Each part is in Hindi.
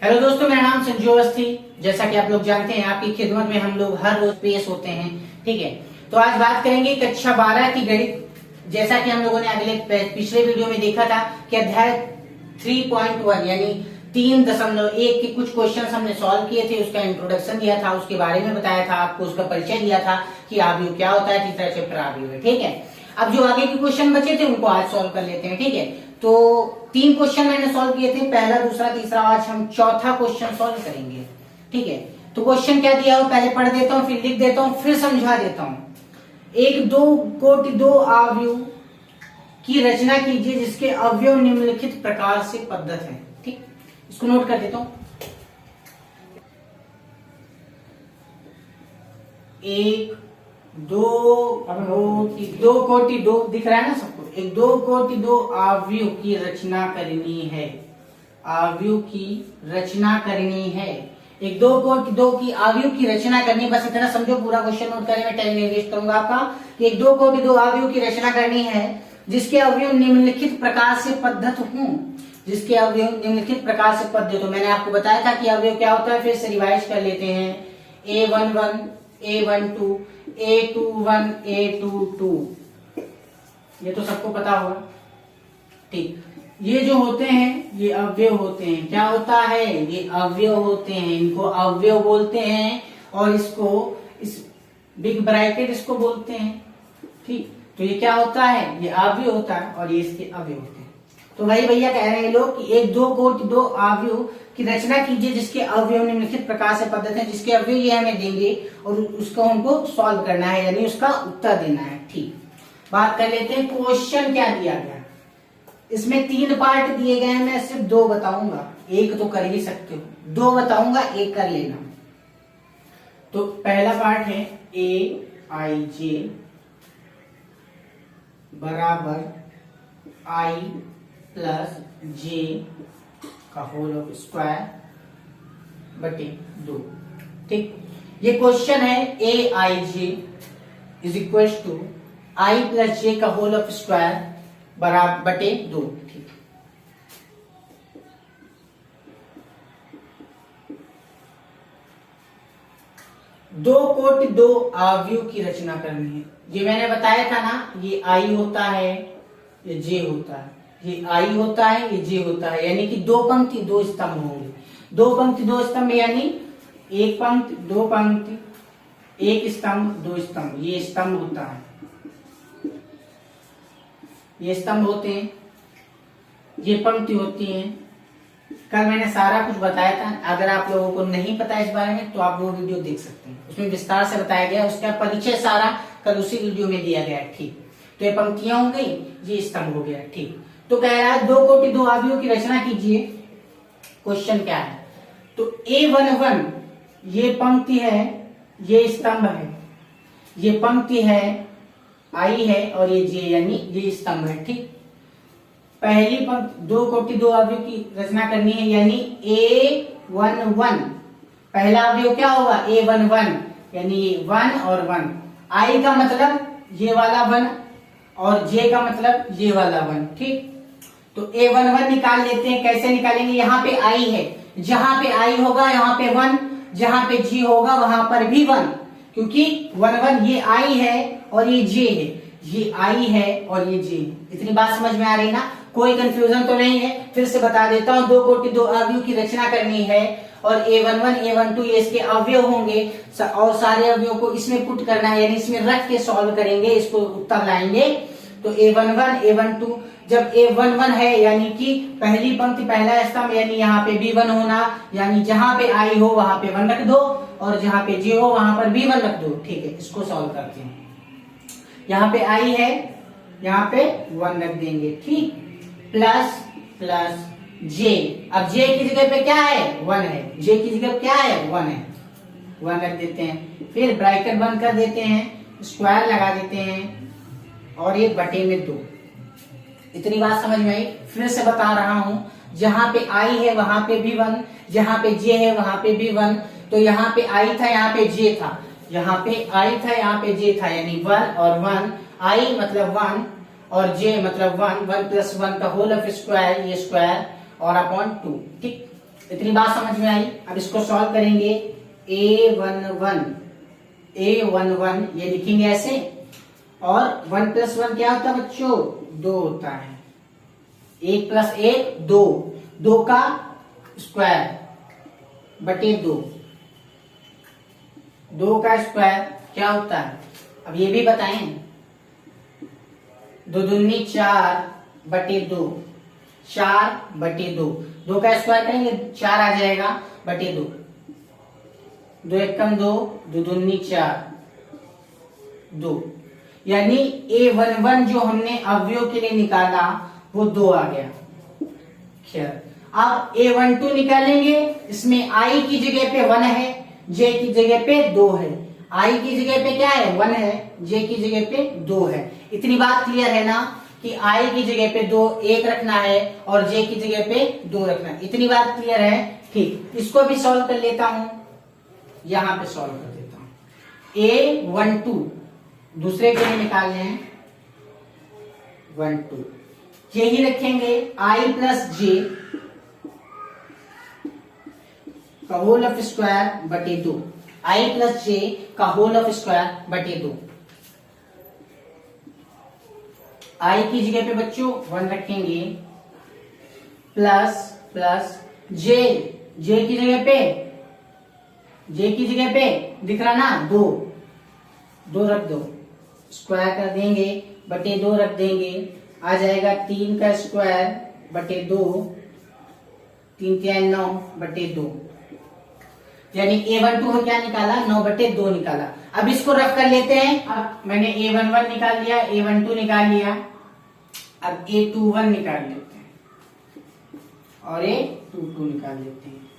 हेलो दोस्तों, मेरा नाम संजू अवस्थी। जैसा कि आप लोग जानते हैं, आपकी खिदमत में हम लोग हर रोज पेश होते हैं। ठीक है, तो आज बात करेंगे कक्षा 12 की गणित। जैसा कि हम लोगों ने पिछले वीडियो में देखा था कि अध्याय 3.1 यानी 3.1 के कुछ क्वेश्चन हमने सॉल्व किए थे। उसका इंट्रोडक्शन दिया था, उसके बारे में बताया था, आपको उसका परिचय दिया था कि आव्यूह क्या होता है। तीसरा चैप्टर आव्यूह है। ठीक है, अब जो आगे के क्वेश्चन बचे थे उनको आज सॉल्व कर लेते हैं। ठीक है, तो 3 क्वेश्चन मैंने सॉल्व किए थे, पहला, दूसरा, तीसरा। आज हम चौथा क्वेश्चन सॉल्व करेंगे। ठीक है, तो क्वेश्चन क्या दिया हो पहले पढ़ देता हूँ, फिर लिख देता हूँ, फिर समझा देता हूँ। एक दो कोटि दो आव्यूह की रचना कीजिए जिसके अवयव निम्नलिखित प्रकार से पद्धत है। ठीक, इसको नोट कर देता हूँ। एक दो कोटि दो दिख रहा है ना सबको। एक 2 कोटि 2 आव्यूह की रचना करनी है। आव्यूह की रचना करनी है। एक 2 कोटि 2 की आव्यूह की रचना करनी। बस इतना समझो, पूरा क्वेश्चन नोट करने में टाइम नहीं वेस्ट करूंगा आपका। कि एक 2 कोटि 2 आव्यूह की रचना करनी है जिसके अवयव निम्नलिखित प्रकार से पद्धत हों। जिसके अवयव निम्नलिखित प्रकार से पद्धत हो। मैंने आपको बताया था कि अवयव क्या होता है, फिर से रिवाइज कर लेते हैं। A11 A12 A21 A22, ये तो सबको पता होगा। ठीक, ये जो होते हैं ये अवयव होते हैं। क्या होता है, ये अवयव होते हैं। इनको अवयव बोलते हैं और इसको इस बिग ब्रैकेट इसको बोलते हैं। ठीक, तो ये क्या होता है, ये अवयव होता है और ये इसके अवयव होते हैं। तो वही भैया कह रहे हैं लोग कि एक 2 कोटि 2 आव्यूह की रचना कीजिए जिसके अवयव निम्नलिखित प्रकार से पद्धत है। जिसके अवयव ये हमें देंगे और उसको हमको सॉल्व करना है, यानी उसका उत्तर देना है। ठीक, बात कर लेते हैं क्वेश्चन क्या दिया गया। इसमें 3 पार्ट दिए गए हैं, मैं सिर्फ 2 बताऊंगा। एक तो कर ही सकते हो, 2 बताऊंगा, एक कर लेना। तो पहला पार्ट है Aij बराबर I प्लस j का होल ऑफ स्क्वायर बटे 2। ठीक, ये क्वेश्चन है Aij is equal to I plus j का होल ऑफ स्क्वायर बराबर बटे 2। ठीक, दो कोटि 2 आव्यूह की रचना करनी है। ये मैंने बताया था ना, ये I होता है, ये j होता है। ये I होता है, ये j होता है, यानी कि 2 पंक्ति 2 स्तंभ होंगे। 2 पंक्ति 2 स्तंभ यानी 1 पंक्ति 2 पंक्ति 1 स्तंभ 2 स्तंभ। ये स्तंभ होता है, ये स्तंभ होते हैं, ये पंक्ति होती हैं। कल मैंने सारा कुछ बताया था। अगर आप लोगों को नहीं पता इस बारे में तो आप वो वीडियो देख सकते हैं, उसमें विस्तार से बताया गया। उसका परिचय सारा कल उसी वीडियो में दिया गया है। ठीक, तो ये पंक्तियां हो गई, ये स्तंभ हो गया। ठीक, तो कह रहा है 2 कोटि 2 आव्यूह की रचना कीजिए। क्वेश्चन क्या है, तो A11 ये पंक्ति है, ये स्तंभ है, ये पंक्ति है, I है और ये j यानी ये स्तंभ है। ठीक, पहली पंक्ति 2 कोटि 2 आव्यूह की रचना करनी है, यानी A11 पहला अवयव क्या होगा, A11 यानी 1 और 1। I का मतलब ये वाला 1 और j का मतलब ये वाला 1। ठीक, तो A11 निकाल लेते हैं। कैसे निकालेंगे, यहाँ पे I है, जहां पे I होगा यहाँ पे 1, जहां पे j होगा वहां पर भी 1, क्योंकि 1 1 ये I है और ये j है। ये I है और ये j है। इतनी बात समझ में आ रही ना, कोई कंफ्यूजन तो नहीं है। फिर से बता देता हूँ, 2 कोटि 2 आव्यूह की रचना करनी है और A11 A12 ये इसके अवयव होंगे और सारे अवयव को इसमें पुट करना है, यानी इसमें रख के सॉल्व करेंगे, इसको उत्तर लाएंगे। तो A11 A12, जब A11 है यानी कि पहली पंक्ति पहला स्तंभ, यानी यहाँ पे भी 1 होना, यानी जहां पे I हो वहां पे 1 रख दो और जहां पे j हो वहां पर भी 1 रख दो। ठीक है, इसको सॉल्व करते हैं। यहाँ पे I है, यहाँ पे 1 रख देंगे। ठीक, प्लस प्लस j। अब j की जगह पे क्या है, 1 है। j की जगह क्या है, 1 है, 1 रख देते हैं। फिर ब्रैकेट बंद कर देते हैं, स्क्वायर लगा देते हैं और ये बटे में 2। इतनी बात समझ में आई। फिर से बता रहा हूं, जहां पे I है वहां पे भी 1, जहां पे j है वहां पे भी 1। तो यहाँ पे I था, यहाँ पे j था, यहाँ पे I था, यहाँ पे j था, यानी 1 और 1। I मतलब 1 और j मतलब 1, 1 प्लस 1 का होल ऑफ स्क्वायर, ये स्क्वायर और अपॉन 2। ठीक, इतनी बात समझ में आई। अब इसको सॉल्व करेंगे। A11 ये लिखेंगे ऐसे, और 1 + 1 क्या होता है बच्चों? 2 होता है। 1 + 1 2, 2 का स्क्वायर बटे 2, 2 का स्क्वायर क्या होता है? अब ये भी बताएं। 2 दूनी 4 बटे 2, 4 बटे 2, 2 का स्क्वायर करेंगे 4 आ जाएगा बटे 2, 2 एकम 2, 2 दूनी 4, 2। यानी A11 जो हमने अवयव के लिए निकाला वो 2 आ गया। खैर, अब A12 निकालेंगे। इसमें I की जगह पे 1 है, J की जगह पे 2 है। I की जगह पे क्या है? 1 है, J की जगह पे 2 है। इतनी बात क्लियर है ना कि I की जगह पे 2 1 रखना है और J की जगह पे 2 रखना है। इतनी बात क्लियर है? ठीक, इसको भी सॉल्व कर लेता हूं। यहां पे सॉल्व कर देता हूं। A12 दूसरे के लिए निकालने हैं। 1 2 यही रखेंगे। I + J का होल ऑफ स्क्वायर बटे 2, I + J का होल ऑफ स्क्वायर बटे 2। I की जगह पे बच्चों 1 रखेंगे, प्लस J की जगह पे दिख रहा ना 2 रख दो, स्क्वायर कर देंगे बटे 2 रख देंगे, आ जाएगा 3 का स्क्वायर बटे 2, 3 3 9 बटे 2। यानी A12 को क्या निकाला? 9 बटे 2 निकाला। अब इसको रफ कर लेते हैं। अब मैंने A11 निकाल लिया, A12 निकाल लिया, अब A21 निकाल लेते हैं और A22 निकाल लेते हैं।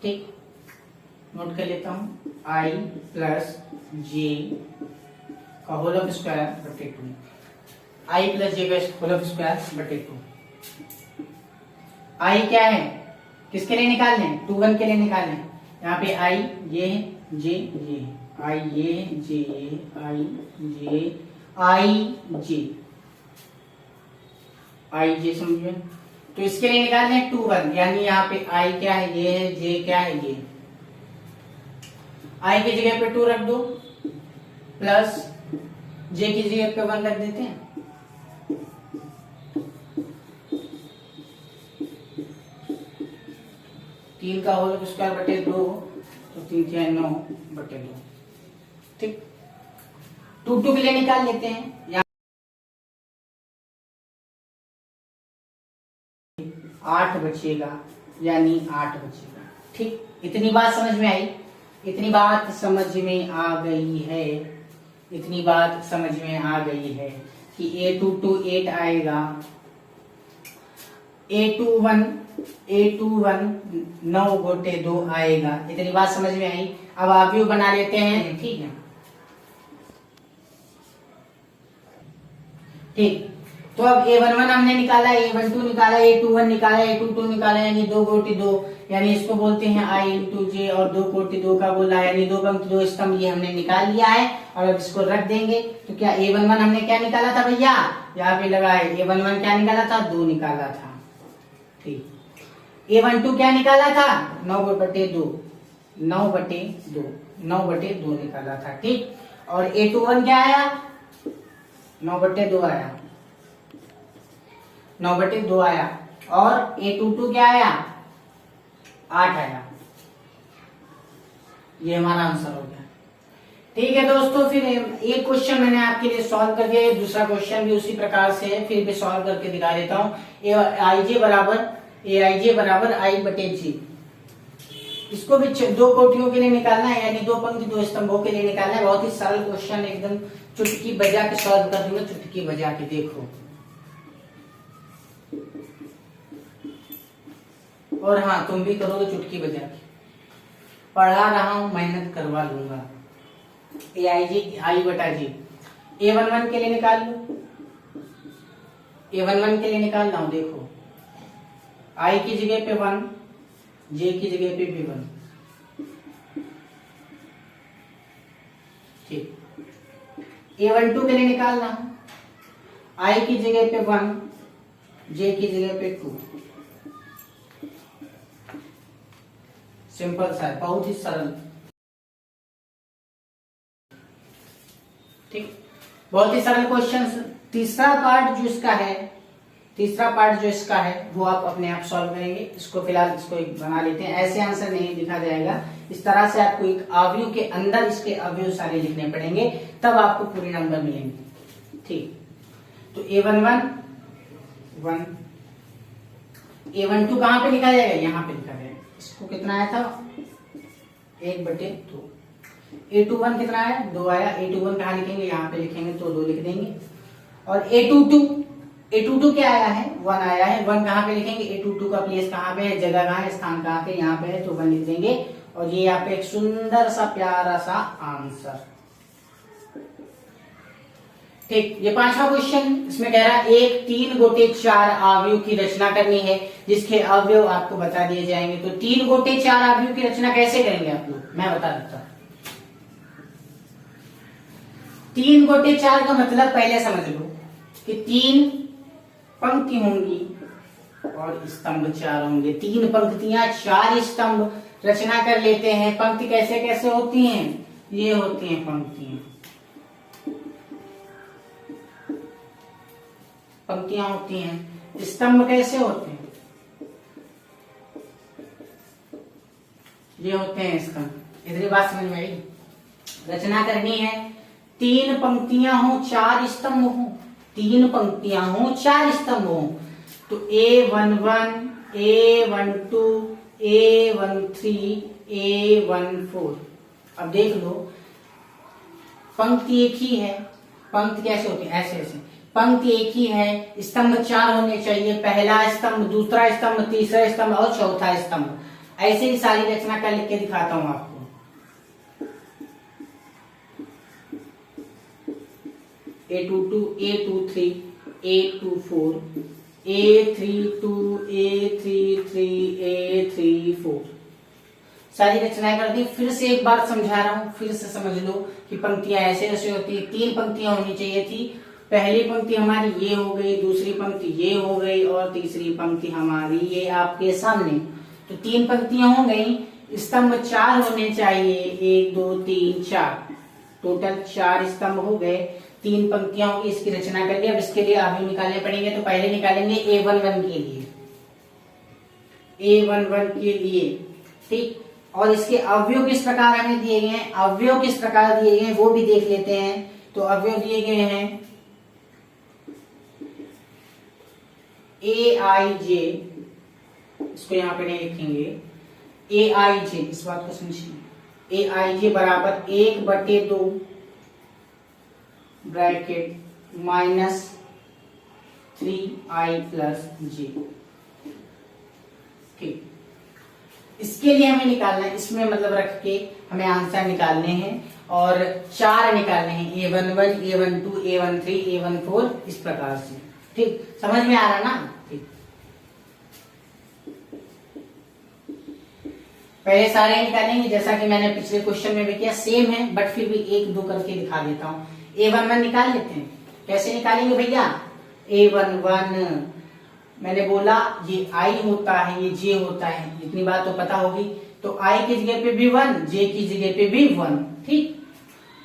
ठीक, नोट कर लेता हूं। I + J का होल ऑफ स्क्वायर बटे 2, I + J का होल ऑफ स्क्वायर बटे 2। I क्या है? किसके लिए निकालने? 21 के लिए निकालने। यहाँ पे I ये J ये, I ये J ये, I J समझिए। तो इसके लिए निकालने 21, यानी यहाँ पे I क्या है? ये है, J क्या है? ये। I की जगह पे 2 रख दो, प्लस J की जगह पे 1 रख देते हैं। तीन का होल स्क्वायर बटे 2, तो 3 3 9 बटे 2। ठीक, 2 के लिए निकाल लेते हैं। यहाँ 8 बचेगा, यानी 8 बचेगा। ठीक, इतनी बात समझ में आई? इतनी बात समझ में आ गई है? इतनी बात समझ में आ गई है कि A22 8 आएगा, A21 9 बटे 2 आएगा। इतनी बात समझ में आई? अब अवयव बना लेते हैं। ठीक है, ठीक। तो अब A11 हमने निकाला, A12 निकाला, A21 निकाला, A22 निकाला, यानी 2 कोटि 2, यानी इसको बोलते हैं I × J, और 2 कोटि 2 का बोला, यानी 2 पंक्ति 2 स्तंभ, ये हमने निकाल लिया है। और अब इसको रख देंगे। तो क्या A11 हमने क्या निकाला था भैया? यहाँ पे लगा है, A11 क्या निकाला था? 2 निकाला था। ठीक, A12 क्या निकाला था? 9 बटे 2 निकाला था। ठीक, और A21 क्या आया? 9 बटे 2 आया, 9 बटे 2 आया। और A22 क्या आया? 8 आया। ये हमारा आंसर हो गया। ठीक है दोस्तों, फिर एक क्वेश्चन मैंने आपके लिए सॉल्व करके, दूसरा क्वेश्चन भी उसी प्रकार से है, फिर भी सॉल्व करके दिखा देता हूँ। AIJ बराबर I बटे J। इसको भी 2 कोटियों के लिए निकालना है, यानी 2 पंक्ति 2 स्तंभों के लिए निकालना है। बहुत ही सरल क्वेश्चन, एकदम चुटकी बजा के सॉल्व कर दूंगा। चुटकी बजा के देखो। और हाँ, तुम भी करोगे चुटकी बजा के। पढ़ा रहा हूं, मेहनत करवा लूंगा। AIJ I बटा J। A11 के लिए निकाल लो, A11 के लिए निकाल रहा हूं। देखो, I की जगह पे 1, J की जगह पे भी 1। ठीक, A12 के लिए निकालना, I की जगह पे 1, J की जगह पे 2। सिंपल सा है, बहुत ही सरल। ठीक, बहुत ही सरल क्वेश्चन। तीसरा पार्ट जो इसका है वो आप अपने आप सॉल्व करेंगे। इसको फिलहाल इसको एक बना लेते हैं, ऐसे आंसर नहीं लिखा जाएगा, इस तरह से आपको एक अवयव के अंदर इसके अवयव सारे लिखने पड़ेंगे, तब आपको पूरे नंबर मिलेंगे। ठीक, तो A11 1, A12 कहाँ पे लिखा जाएगा, यहाँ पे लिखा जाएगा। इसको कितना आया था, 1/2। A21 कितना आया, 2 आया। A21 कहाँ लिखेंगे, यहाँ पे लिखेंगे तो 2 लिख देंगे। और A22 क्या आया है, 1 आया है। 1 कहाँ पे लिखेंगे, A22 का प्लेस कहाँ पे है, जगह कहाँ है, स्थान कहाँ पे, यहाँ पे है, तो 1 लिख देंगे। और ये यहाँ पे एक सुंदर सा प्यारा सा आंसर। ठीक, ये 5वां क्वेश्चन इसमें कह रहा है एक 3 गोटे 4 अवयव की रचना करनी है, जिसके अवयव आपको बता दिए जाएंगे। तो 3 गोटे 4 अवयव की रचना कैसे करेंगे आप लोग, मैं बता देता हूं। 3 गोटे 4 का मतलब पहले समझ लो कि 3 पंक्ति होंगी और स्तंभ 4 होंगे। 3 पंक्तियां 4 स्तंभ रचना कर लेते हैं। पंक्ति कैसे कैसे होती हैं, ये होती हैं पंक्तियां होती हैं। स्तंभ कैसे होते हैं, ये होते हैं स्तंभ। इतनी बात समझ में आई। रचना करनी है, 3 पंक्तियां हो 4 स्तंभ हो, 3 पंक्तियां हो 4 स्तंभ हो। तो A11, A12, A13, A14। अब देख लो, पंक्ति एक ही है। पंक्ति कैसे होती है, ऐसे ऐसे। पंक्ति एक ही है, स्तंभ 4 होने चाहिए। पहला स्तंभ, दूसरा स्तंभ, तीसरा स्तंभ और चौथा स्तंभ। ऐसे ही सारी रचना कर लिख के दिखाता हूं आपको। A22, A23, A24, A32, A33, A34। सारी रचनाएं कर दी। फिर से एक बार समझा रहा हूं, फिर से समझ लो कि पंक्तियां ऐसे ऐसे होती है। 3 पंक्तियां होनी चाहिए थी। पहली पंक्ति हमारी ये हो गई, दूसरी पंक्ति ये हो गई और तीसरी पंक्ति हमारी ये आपके सामने। तो 3 पंक्तियां हो गई, स्तंभ 4 होने चाहिए। 1 2 3 4, टोटल 4 स्तंभ हो गए। 3 पंक्तियां होगी, इसकी रचना कर लिया। अब इसके लिए अवयव निकालने पड़ेंगे। तो पहले निकालेंगे A11 के लिए, A11 के लिए। ठीक, और इसके अवयव किस प्रकार हमें दिए गए हैं, अवयव किस प्रकार दिए गए हैं वो भी देख लेते हैं। तो अवयव दिए गए हैं AIJ, इसको यहां पे नहीं लिखेंगे, AIJ, इस बात को समझिए। AIJ बराबर 1/2 ब्रैकेट -3I + J। ठीक, इसके लिए हमें निकालना है, इसमें मतलब रख के हमें आंसर निकालने हैं और 4 निकालने हैं। A11, A12, A13, A14, इस प्रकार से। ठीक, समझ में आ रहा ना। ठीक, पहले सारे निकालेंगे जैसा कि मैंने पिछले क्वेश्चन में भी किया, सेम है बट फिर भी 1 2 करके दिखा देता हूं। A11 निकाल लेते हैं। कैसे निकालेंगे भैया, A11 मैंने बोला ये I होता है, ये J होता है, इतनी बात तो पता होगी। तो I की जगह पे भी 1, J की जगह पे भी 1। ठीक,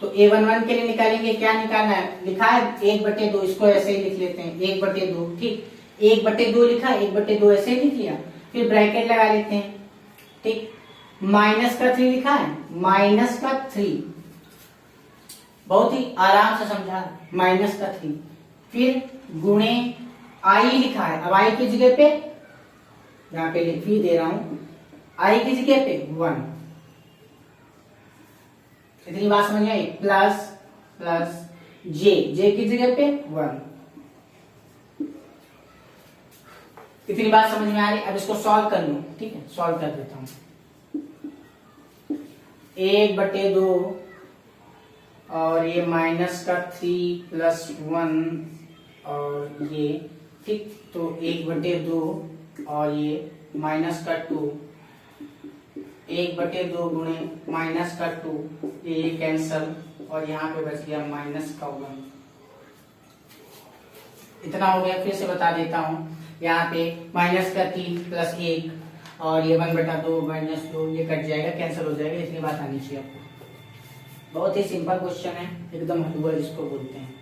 तो A11 के लिए निकालेंगे, क्या निकालना है, लिखा है 1/2, इसको ऐसे ही लिख लेते हैं 1/2। ठीक, 1/2 लिखा, 1/2 ऐसे ही लिख लिया। फिर ब्रैकेट लगा लेते हैं। ठीक, -3 लिखा है, -3, बहुत ही आराम से समझा, -3। फिर गुणे I लिखा है, अब I की जगह पे यहाँ पे लिख भी दे रहा हूं, I की जगह पे 1। इतनी बात समझ आई। प्लस J की जगह पे 1। इतनी बात समझ में आ रही। अब इसको सॉल्व कर लूं। ठीक है, सॉल्व कर देता हूं। 1/2 और ये -3 + 1 और ये। ठीक, तो 1/2 और ये -2, 1/2 गुणे -2, ये कैंसल और यहाँ पे बच गया -1। इतना हो गया। फिर से बता देता हूँ, यहाँ पे -3 + 1 और ये 1/2 -2 ये कट जाएगा, कैंसिल हो जाएगा, इतनी बात आनी चाहिए आपको। बहुत ही सिंपल क्वेश्चन है, एकदम हलवा जिसको बोलते हैं।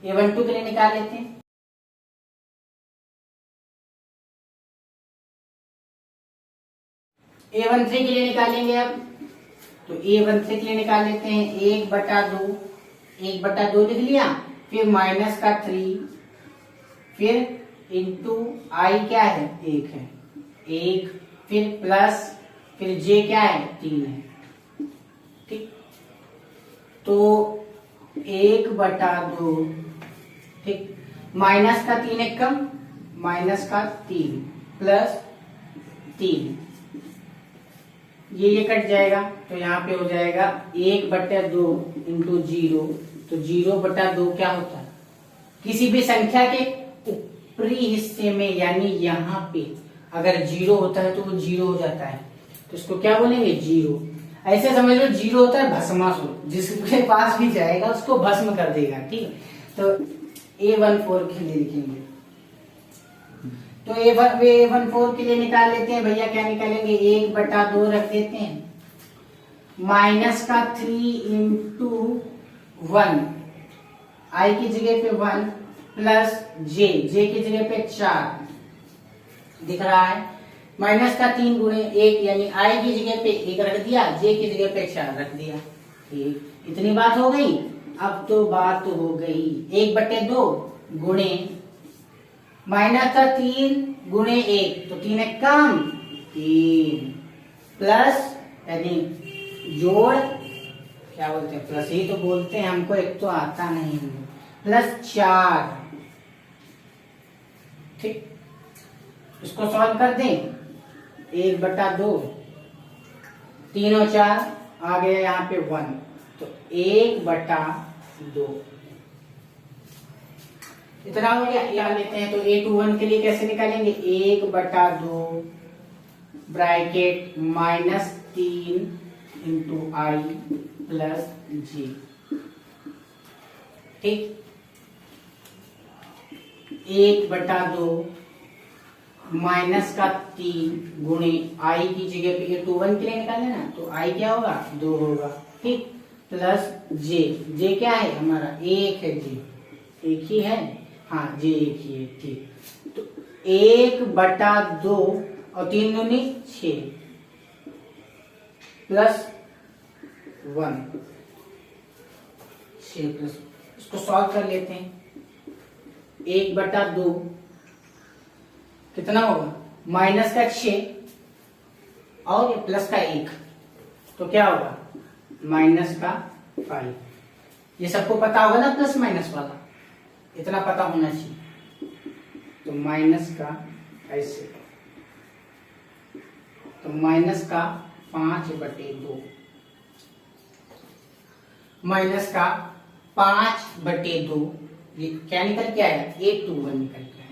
A12 के लिए निकाल लेते हैं। A13 के लिए निकालेंगे अब, तो A13 के लिए निकाल लेते हैं 1/2 लिख लिया, फिर -3, फिर इंटू आई क्या है 1 है, 1, फिर प्लस, फिर जे क्या है 3 है। ठीक, तो 1/2, ठीक, -3 एक कम, -3 प्लस 3, ये कट जाएगा, तो यहाँ पे हो जाएगा 1/2 इंटू 0, तो 0/2 क्या होता है, किसी भी संख्या के ऊपरी हिस्से में यानी यहाँ पे अगर 0 होता है तो वो 0 हो जाता है, तो इसको क्या बोलेंगे 0। ऐसे समझ लो 0 होता है भस्मासुर, जिसके पास भी जाएगा उसको भस्म कर देगा। ठीक, तो A14 के लिए लिखेंगे, तो A14 के लिए निकाल लेते हैं भैया, क्या निकालेंगे 1/2 रख देते हैं, -3 इंटू 1, आई की जगह पे 1 प्लस जे की जगह पे 4 दिख रहा है, -3 गुणे 1 यानी आई की जगह पे 1 रख दिया, जे की जगह पे 4 रख दिया। ठीक, इतनी बात हो गई। अब तो बात हो गई 1/2 गुणे -3 गुणे 1, तो 3 एक कम 3 प्लस यानी जोड़, क्या बोलते हैं प्लस ही तो बोलते हैं, हमको एक तो आता नहीं, +4। ठीक, इसको सॉल्व कर दें, 1/2, 3 और 4 आ गया यहाँ पे 1, तो 1/2 इतना हो गया। यहाँ लेते हैं, तो A21 के लिए कैसे निकालेंगे 1/2 ब्रैकेट -3 इंटू आई प्लस जी। ठीक, 1/2 -3 गुणे आई की जगह पे A21 के लिए निकाले ना, तो आई क्या होगा 2 होगा। ठीक, प्लस जे क्या है हमारा 1 है, जे 1 ही है, हाँ जे 1 ही है। ठीक, तो 1/2 और 3 दूनी 6 प्लस 1, 6 प्लस, इसको सॉल्व कर लेते हैं। 1/2 कितना होगा -6 और ये प्लस का 1, तो क्या होगा -5। ये सबको पता होगा ना प्लस माइनस वाला, इतना पता होना चाहिए। तो माइनस का ऐसे, तो -5/2 -5/2 ये क्या निकल के आया A21 निकल के आया।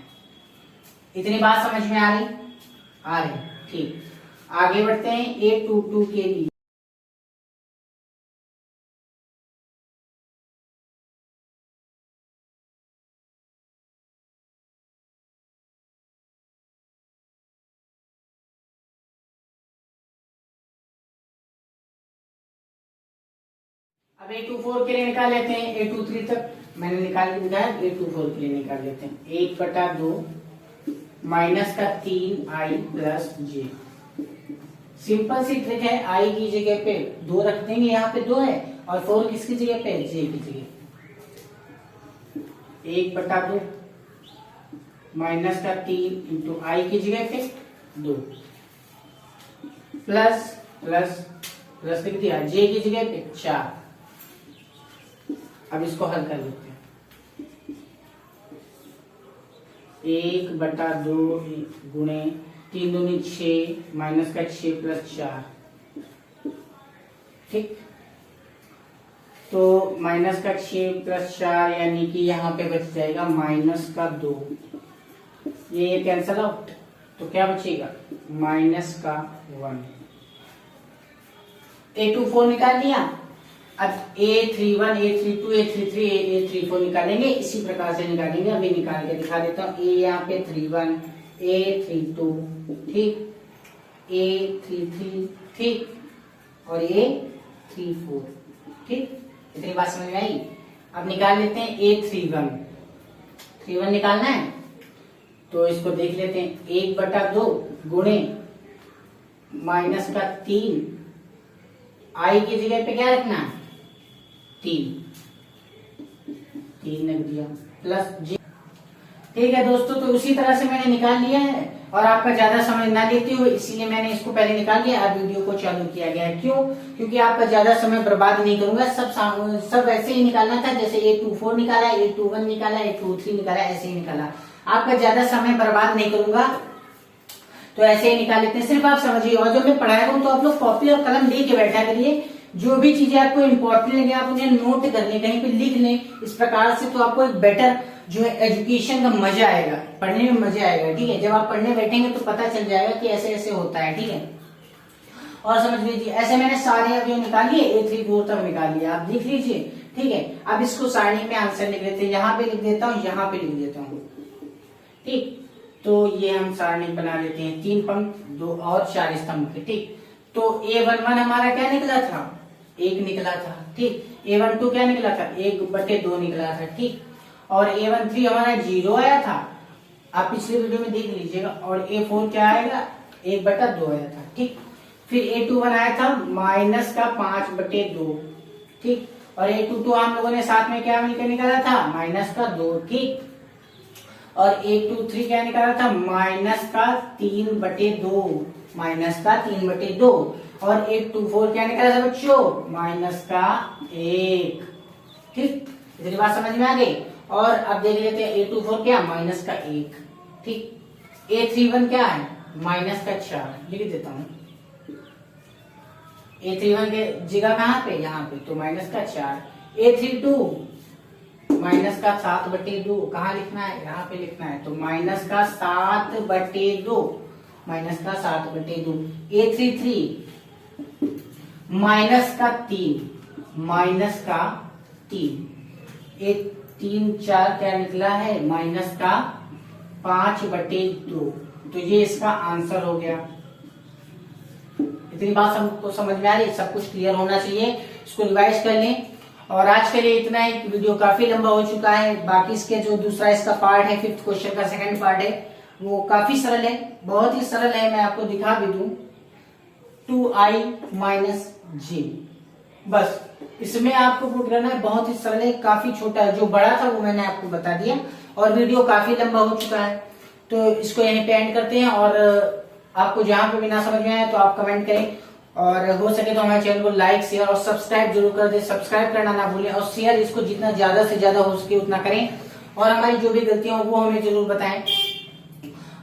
इतनी बात समझ में आ रही। ठीक, आगे बढ़ते हैं A22 के लिए। अब A24 के लिए निकाल लेते हैं, A23 तक मैंने निकाल दिया, A24 के लिए निकाल लेते हैं। 1/2 -3 आई प्लस जे। सिंपल सी ट्रिक है, आई की जगह पे 2 रख देंगे, यहाँ पे 2 है, और 4 किसकी जगह पे जे की जगह। 1/2 -3 इंटू आई की जगह पे 2 प्लस लिख दिया, जे की जगह पे 4। अब इसको हल कर लेते हैं। 1/2 गुणे 3 दूनी 6 -6 प्लस 4। ठीक, तो -6 प्लस 4 यानी कि यहाँ पे बच जाएगा -2। ये कैंसल आउट, तो क्या बचेगा -1। A24 निकाल लिया। अब A31, A32, A33, A34 निकालेंगे, इसी प्रकार से निकालेंगे। अभी निकाल के दिखा देता हूँ। A यहाँ पे 31, A32, ठीक, A33 ठीक, और A34 ठीक। इतनी बात समझ में आई। अब निकाल लेते हैं A31 निकालना है तो इसको देख लेते हैं। 1/2 गुणे माइनस का 3, आई की जगह पे क्या रखना है 3 रख दिया, प्लस J। ठीक है दोस्तों, तो उसी तरह से मैंने निकाल लिया है और आपका ज्यादा समय ना लेते हुए इसीलिए मैंने इसको पहले निकाल लिया। अब वीडियो को चालू किया गया है। क्यों? क्योंकि आपका ज्यादा समय बर्बाद नहीं करूंगा। सब ऐसे ही निकालना था जैसे A24 निकाला, A21 निकाला, A23 निकाला, ऐसे ही निकाला। आपका ज्यादा समय बर्बाद नहीं करूंगा तो ऐसे ही निकाल लेते हैं। सिर्फ आप समझिए, और जब मैं पढ़ाया हूं तो आप लोग कॉपी और कलम लेके बैठा करिए। जो भी चीजें आपको इम्पोर्टेंट लगे आप उन्हें नोट कर लें, कहीं पे लिख लें। इस प्रकार से तो आपको एक बेटर जो है एजुकेशन का मजा आएगा, पढ़ने में मजा आएगा। ठीक है, जब आप पढ़ने बैठेंगे तो पता चल जाएगा कि ऐसे ऐसे होता है। ठीक है, और समझ लीजिए ऐसे मैंने सारे अब जो निकाल लिए A34 तक निकाल लिया, आप देख लीजिए। ठीक है, अब इसको सारणी में आंसर लिख लेते हैं। यहाँ पे लिख देता हूँ, यहाँ पे लिख देता हूँ। ठीक, तो ये हम सारणी बना लेते हैं 3 पंक्ति 2 और 4 स्तंभ के। ठीक, तो A11 हमारा क्या निकला था 1 निकला था। ठीक, A12 क्या निकला था 1/2 निकला था। ठीक, और A13 हमारा 0 आया था, आप पिछले वीडियो में देख लीजिएगा। और A4 क्या आएगा 1/2 आया था। ठीक, फिर A21 आया था माइनस का 5/2। ठीक, और A22 हम लोगों ने साथ में क्या मिलकर निकाला था माइनस का 2। ठीक, और A23 क्या निकाला था माइनस का 3/2, माइनस का 3/2। और A24 क्या निकाला था बच्चों माइनस का 1। ठीक, इतनी बात समझ में आ गई। और अब देख लेते हैं A24 क्या माइनस का 1। ठीक, A31 क्या है माइनस का 4, लिख देता हूं। A31 के जगह कहां पे यहाँ पे, तो माइनस का 4। A32 माइनस का 7/2, कहाँ लिखना है यहाँ पे लिखना है, तो माइनस का 7/2, माइनस का 7/2। A33 माइनस का 3, माइनस का 3। 3 4 क्या निकला है माइनस का 5/2। तो ये इसका आंसर हो गया। इतनी बात सबको समझ में आ रही, सब कुछ क्लियर होना चाहिए। इसको रिवाइज कर लें। और आज के लिए इतना ही। वीडियो काफी लंबा हो चुका है। बाकी इसके जो दूसरा इसका पार्ट है 5th क्वेश्चन का सेकंड पार्ट है वो काफी सरल है, बहुत ही सरल है। मैं आपको दिखा भी दूं 2i - j, बस इसमें आपको पुट करना है। बहुत ही सरल है, काफी छोटा है। जो बड़ा था वो मैंने आपको बता दिया। और वीडियो काफी लंबा हो चुका है तो इसको यहीं पे एंड करते हैं। और आपको जहां पे भी ना समझ में आए तो आप कमेंट करें, और हो सके तो हमारे चैनल को लाइक शेयर और सब्सक्राइब जरूर कर दें। सब्सक्राइब करना ना भूलें और शेयर इसको जितना ज्यादा से ज्यादा हो सके उतना करें। और हमारी जो भी गलतियां हो वो हमें जरूर बताएं।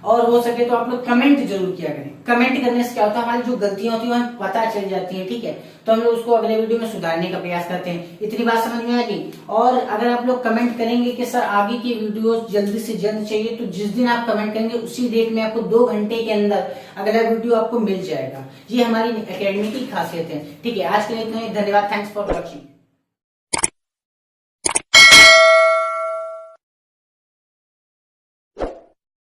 और हो सके तो आप लोग कमेंट जरूर किया करें। कमेंट करने से क्या होता है हमारी जो गलतियां होती है हमें पता चल जाती है। ठीक है, तो हम लोग उसको अगले वीडियो में सुधारने का प्रयास करते हैं। इतनी बात समझ में आएगी। और अगर आप लोग कमेंट करेंगे कि सर आगे की वीडियो जल्दी से जल्द चाहिए, तो जिस दिन आप कमेंट करेंगे उसी डेट में आपको 2 घंटे के अंदर अगला वीडियो आपको मिल जाएगा। ये हमारी एकेडमी की खासियत है। ठीक है, आज के लिए इतना ही। धन्यवाद। Thanks for watching.